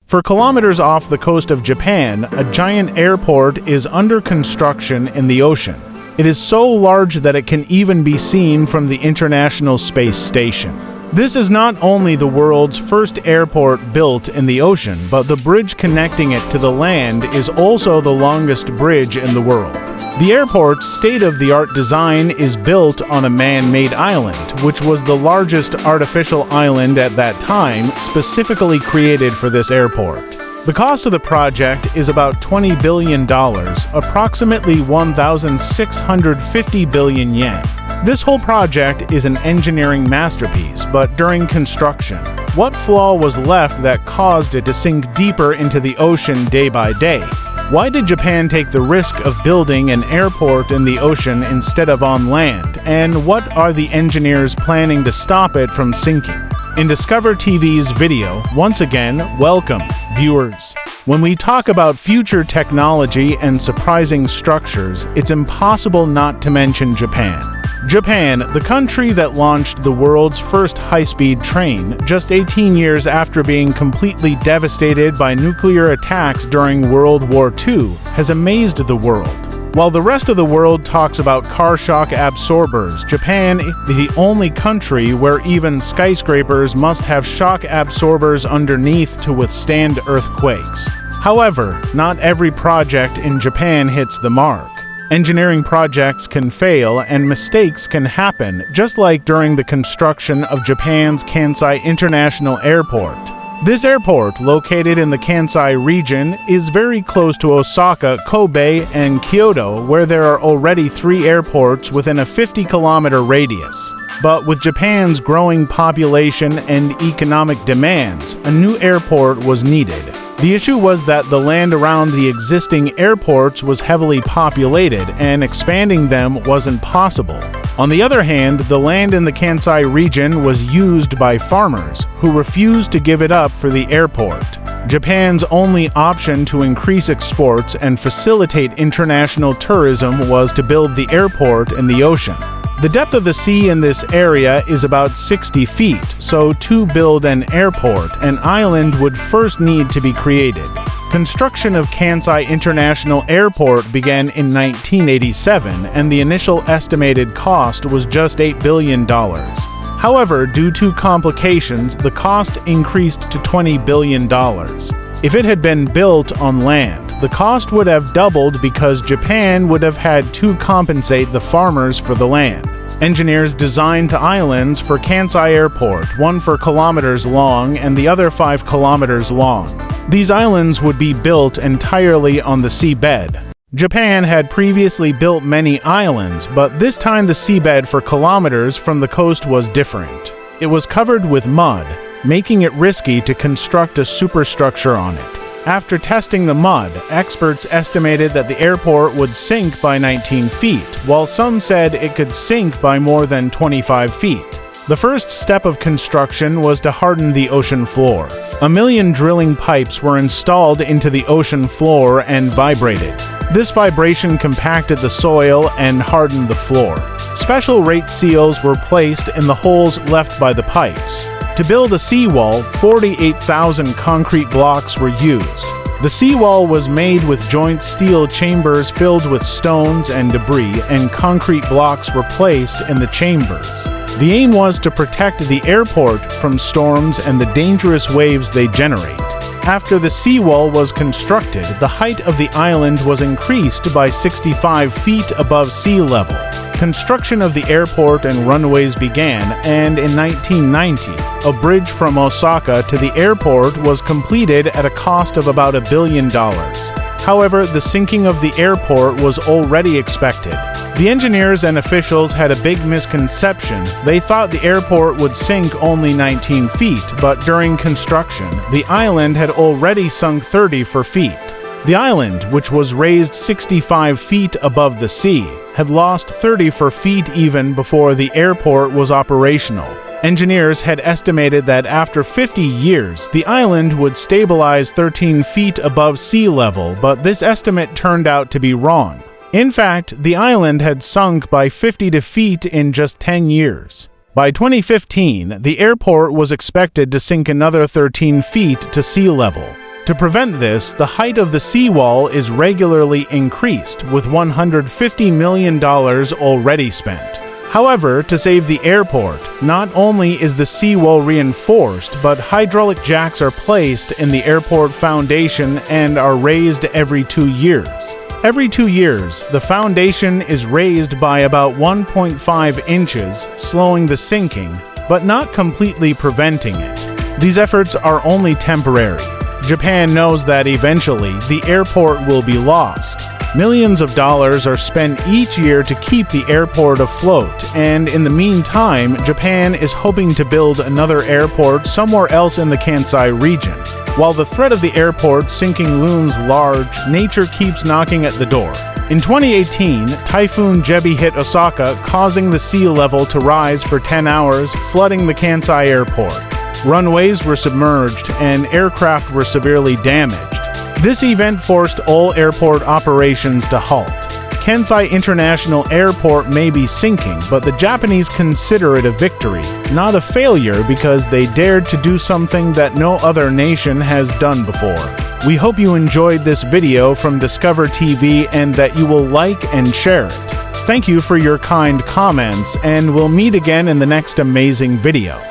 For kilometers off the coast of Japan, a giant airport is under construction in the ocean. It is so large that it can even be seen from the International Space Station. This is not only the world's first airport built in the ocean, but the bridge connecting it to the land is also the longest bridge in the world. The airport's state-of-the-art design is built on a man-made island, which was the largest artificial island at that time, specifically created for this airport. The cost of the project is about $20 billion, approximately 1,650 billion yen. This whole project is an engineering masterpiece, but during construction, what flaw was left that caused it to sink deeper into the ocean day by day? Why did Japan take the risk of building an airport in the ocean instead of on land? And what are the engineers planning to stop it from sinking? In Discover TV's video, once again, welcome, viewers. When we talk about future technology and surprising structures, it's impossible not to mention Japan. Japan, the country that launched the world's first high-speed train just 18 years after being completely devastated by nuclear attacks during World War II, has amazed the world. While the rest of the world talks about car shock absorbers, Japan is the only country where even skyscrapers must have shock absorbers underneath to withstand earthquakes. However, not every project in Japan hits the mark. Engineering projects can fail and mistakes can happen, just like during the construction of Japan's Kansai International Airport. This airport, located in the Kansai region, is very close to Osaka, Kobe, and Kyoto, where there are already 3 airports within a 50-kilometer radius. But with Japan's growing population and economic demands, a new airport was needed. The issue was that the land around the existing airports was heavily populated, and expanding them wasn't possible. On the other hand, the land in the Kansai region was used by farmers, who refused to give it up for the airport. Japan's only option to increase exports and facilitate international tourism was to build the airport in the ocean. The depth of the sea in this area is about 60 feet, so to build an airport, an island would first need to be created. Construction of Kansai International Airport began in 1987, and the initial estimated cost was just $8 billion. However, due to complications, the cost increased to $20 billion. If it had been built on land, the cost would have doubled because Japan would have had to compensate the farmers for the land. Engineers designed islands for Kansai Airport, one 4 kilometers long and the other 5 kilometers long. These islands would be built entirely on the seabed. Japan had previously built many islands, but this time the seabed for kilometers from the coast was different. It was covered with mud, making it risky to construct a superstructure on it. After testing the mud, experts estimated that the airport would sink by 19 feet, while some said it could sink by more than 25 feet. The first step of construction was to harden the ocean floor. 1 million drilling pipes were installed into the ocean floor and vibrated. This vibration compacted the soil and hardened the floor. Special rate seals were placed in the holes left by the pipes. To build a seawall, 48,000 concrete blocks were used. The seawall was made with joint steel chambers filled with stones and debris, and concrete blocks were placed in the chambers. The aim was to protect the airport from storms and the dangerous waves they generate. After the seawall was constructed, the height of the island was increased by 65 feet above sea level. Construction of the airport and runways began, and in 1990, a bridge from Osaka to the airport was completed at a cost of about $1 billion. However, the sinking of the airport was already expected. The engineers and officials had a big misconception. They thought the airport would sink only 19 feet, but during construction, the island had already sunk 34 feet. The island, which was raised 65 feet above the sea, had lost 34 feet even before the airport was operational. Engineers had estimated that after 50 years, the island would stabilize 13 feet above sea level, but this estimate turned out to be wrong. In fact, the island had sunk by 50 feet in just 10 years. By 2015, the airport was expected to sink another 13 feet to sea level. To prevent this, the height of the seawall is regularly increased, with $150 million already spent. However, to save the airport, not only is the seawall reinforced, but hydraulic jacks are placed in the airport foundation and are raised every 2 years. Every 2 years, the foundation is raised by about 1.5 inches, slowing the sinking, but not completely preventing it. These efforts are only temporary. Japan knows that eventually the airport will be lost. Millions of dollars are spent each year to keep the airport afloat, and in the meantime, Japan is hoping to build another airport somewhere else in the Kansai region. While the threat of the airport sinking looms large, nature keeps knocking at the door. In 2018, Typhoon Jebi hit Osaka, causing the sea level to rise for 10 hours, flooding the Kansai airport. Runways were submerged, and aircraft were severely damaged. This event forced all airport operations to halt. Kansai International Airport may be sinking, but the Japanese consider it a victory, not a failure, because they dared to do something that no other nation has done before. We hope you enjoyed this video from Discover TV and that you will like and share it. Thank you for your kind comments, and we'll meet again in the next amazing video.